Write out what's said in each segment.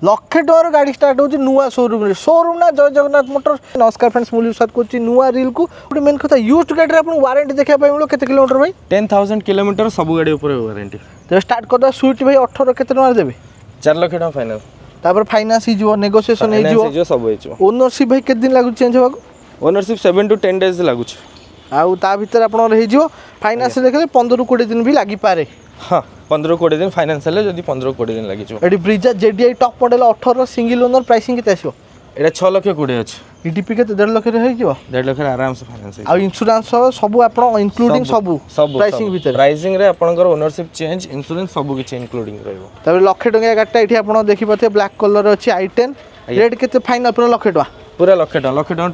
लक्षे टकर गाड़ी स्टार्ट होची नुआ शोरूम ना जय जगन्नाथ मोटर्स। नमस्कार फ्रेंड्स मुझे स्टार्ट करची नुआ रील को गोटे मेन कथा यूज्ड गाड़ी आपन वारंटी देखा पाइ मिलो केते किलोमीटर भाई 10,000 किलोमीटर सब गाड़ी ऊपर वारंटी। तो स्टार्ट करदा स्विफ्ट भाई 18 केते टका देबे 4 लाख टका फाइनल। तापर फाइनेंस ही जीवो नेगोशिएशन ही जीवो सब होई छ। ओनरशिप भाई केते दिन लागु चेंज होबा को ओनरशिप 7 to 10 डेज लागु छ। आउ ता भीतर आपन रही जीवो फाइनेंस देखले 15 20 दिन भी लागी पारे। हां 15-20 दिन फाइनेंस ले जदी 15-20 दिन लागि छ। एडी Brezza ZDi top model 18 single owner pricing केते आसीबो एटा 6 लाख 20 अछि। ईडीपी केते 1.5 लाख रे होई जीवो 1.5 लाख आराम से फाइनेंस आ इंश्योरेंस सब आपन इंक्लूडिंग सब प्राइसिंग भीतर प्राइसिंग रे आपनकर ओनरशिप चेंज इंश्योरेंस सब किछ इंक्लूडिंग रहइबो। तबे लाख टका गाडीटा एठी आपन देखि पथे ब्लैक कलर अछि i10 रेट केते फाइनल पूरा लाख टका पूरा लाख टका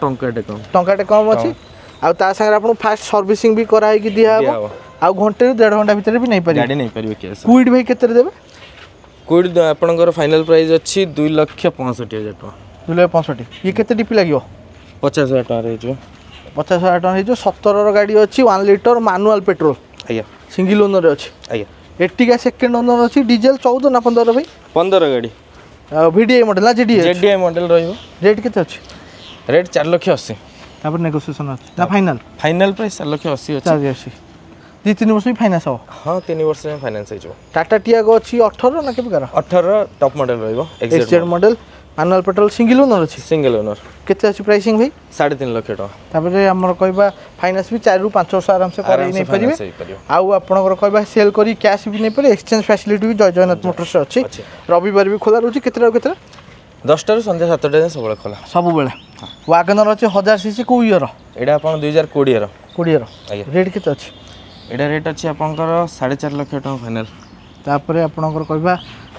टंकाटे कम अछि। आ ता संगे आपन फास्ट सर्विसिंग भी कराई कि दिया हो आ घंटे 1.5 घंटा भीतर भी नहीं पारि गाड़ी नहीं पारिबे केस। क्विड भाई केते देबे क्विड आपनकर फाइनल प्राइस अछि 2,65,000 टका 2,65,000 ये केते डीपी लागियो 50,000 टका रे जो 50,000 टका हे जो 17 रो गाड़ी अछि 1 लीटर मैनुअल पेट्रोल आया सिंगल ओनर अछि आया। एटिका सेकंड ओनर अछि डीजल 14 ना 15 भाई 15 गाड़ी वीडीआई मॉडल ना जेडीआई मॉडल रहइबो। रेट केते अछि रेट 4,80,000 तापर नेगोशिएशन अछि ना फाइनल प्राइस 4,80,000 अछि। 4,80 2-3 वर्ष भी फाइनेंस हो। हां 3 वर्ष में फाइनेंस हो। टाटा टियागो अछि 18 ना केबे कर 18 टॉप मॉडल रहइबो XZ model manual petrol single owner अछि। सिंगल ओनर केते अछि प्राइसिंग भाई 3.5 लाख टका। तापर हमर कहबा फाइनेंस भी 4 ରୁ 5 वर्ष आराम से करै नै परिबे। आउ आपनकर कहबा सेल करी कैश भी नै परे एक्सचेंज फैसिलिटी भी जय जगन्नाथ मोटर्स अछि। रविवार भी खोला रहउची केतरा केतरा 10 टा संध्या 7 टा सब बेला खोला सब बेला। वागनर अछि 1000 सीसी को ईयर एडा आपन 2020 रो 20 रो रेट केते अछि एडा रेट अछि आपनकर 4.5 लाख टका फाइनल। तापर आपनकर कहबा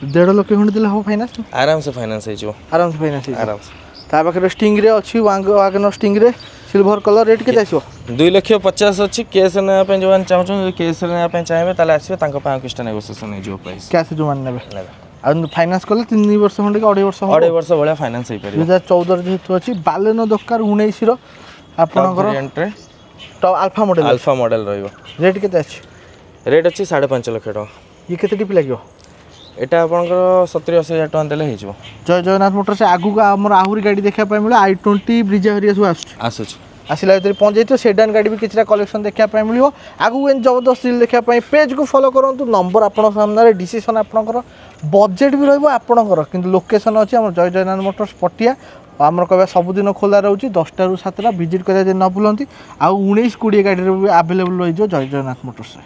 1.5 लाख खंड दिला हो फाइनेंस आराम से फाइनेंस हो आराम से फाइनेंस आराम से। ता पाखरे स्टिंग रे अछि वागनर स्टिंग रे सिल्वर कलर रेट केते आसीबो 2,50,000 अछि। केस ने पे जवान चाहछन केस ने पे चाहेबे ताले आसीबे तांको पा किछटा नेगोशिएशन नै जो प्राइस कैश जो मान नेबे आ फाइनेंस करले 3 वर्ष खंड के 2.5 वर्ष हो 2.5 वर्ष भले फाइनेंस होई परिबो। 2014 जेतु अछि बालेनो दरकार 19 रो आपनकर एंट्री तो अल्फा मॉडल रहइबो। रेट केते अछि रेट अछि 5.5 लाख टका। ये केते टिप लागियो एटा आपनकर 70-80,000 टका देले हे जो। जय जगन्नाथ मोटर्स आगु का हमर आहुरी गाड़ी देखा पाइ मिलो i20 ब्रिजा हरिया सब आसुछ आसिला भीतर पहुंच जाइतो सेडान गाड़ी भी किछरा कलेक्शन देखा पाइ मिलियो। आगु एन जबरदस्त रील देखा पाइ पेज को फॉलो करंतु नंबर आपन सामने डिसीजन आपनकर बजेट भी रहइबो आपनकर किंतु लोकेशन अछि हमर जय जगन्नाथ मोटर्स पटिया हमर कहबा सब दिन खोला रहउची 10 टा ରୁ 7 टा विजिट करे जे न भूलंती आ 19-20 गाड़ी रे अवेलेबल रहि जो जय जगन्नाथ मोटर्स।